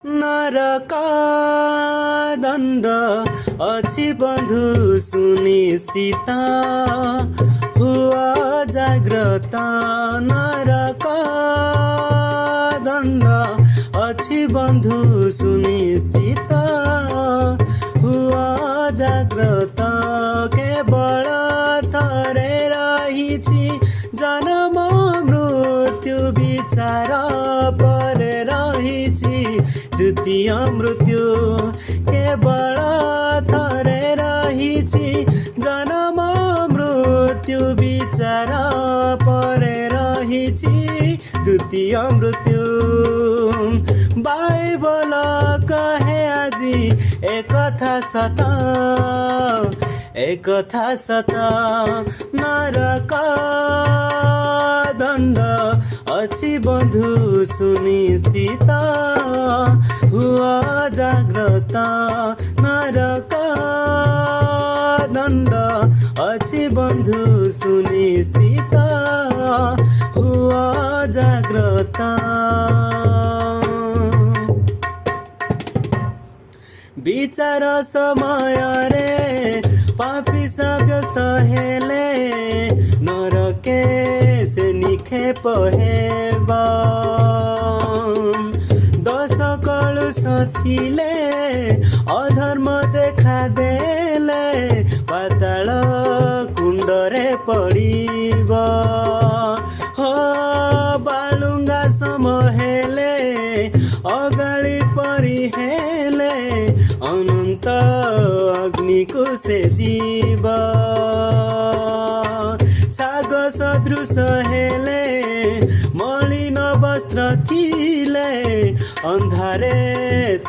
नरक दण्ड अछि बन्धु सुनिश्चित हुआ जाग्रत नरक दण्ड अछि बन्धु सुनिश्चित हुआ जाग्रत केवल थरे रहिछि जन्म मृत्यु विचार परे रहिछि द्वितीय मृत्यु केवल थरे रहिछि जन्म मृत्यु विचार परे रहिछि द्वितीय मृत्यु बाइबल कहे आजी एकथा सत नरक दण्ड अछि बन्धु सुनिश्चित हुआ जाग्रत नरक दण्ड अछि बन्धु सुनिश्चित हुआ जाग्रत विचार समय रे पापी व्यस्त हेले नरके से निक्षेप हेबा दश कलुष थिले अधर्म देखा देले पाताल कुंडरे पड़िबा हो बालुंगा सम हेले अगाड़ी परि हेले अनंत अग्नि को से जीव छाग सदृश हेले मलिन वस्त्र थिले अंधारे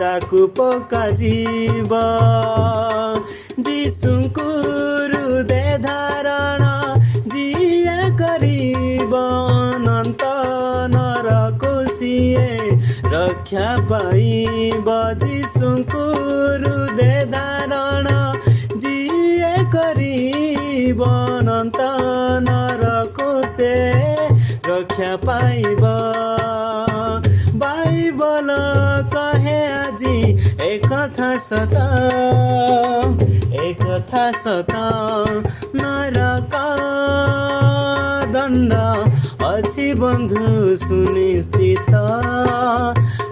ताकु पका जीव जीशुଙ୍କୁ हृदय धारण जिया करिब अनंत नरक सिए रक्षा पाइब जीशुଙ୍କୁ हृदय धारण जिए करिब अनंत नरक से रक्षा पाइब बाइबल कहे आजी एकथा सत नरक दण्ड अछि बन्धु सुनिश्चित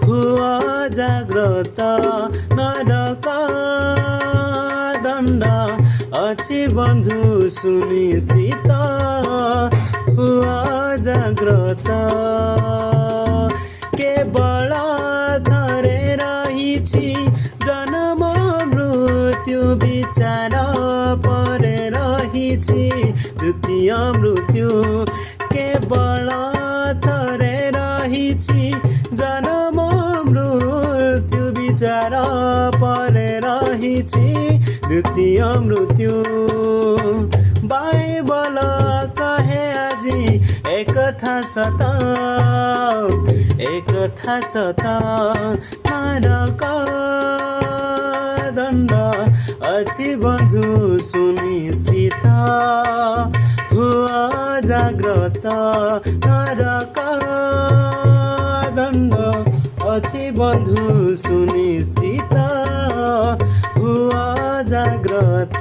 हुआ जाग्रत नरक दण्ड अछि बन्धु सुनिश्चित हुआ जाग्रत केवल थरे रहिछि जन्म मृत्यु विचार परे रहिछि द्वितीय मृत्यु केवल थरे रहिछि जन्म मृत्यु विचार परे रहिछि द्वितीय मृत्यु बाइबल कहे आजी एकथा सत नरक दण्ड अछि बन्धु सुनिश्चित हुआ जाग्रत नरक दण्ड अछि बन्धु सुनिश्चित हुआ जाग्रत।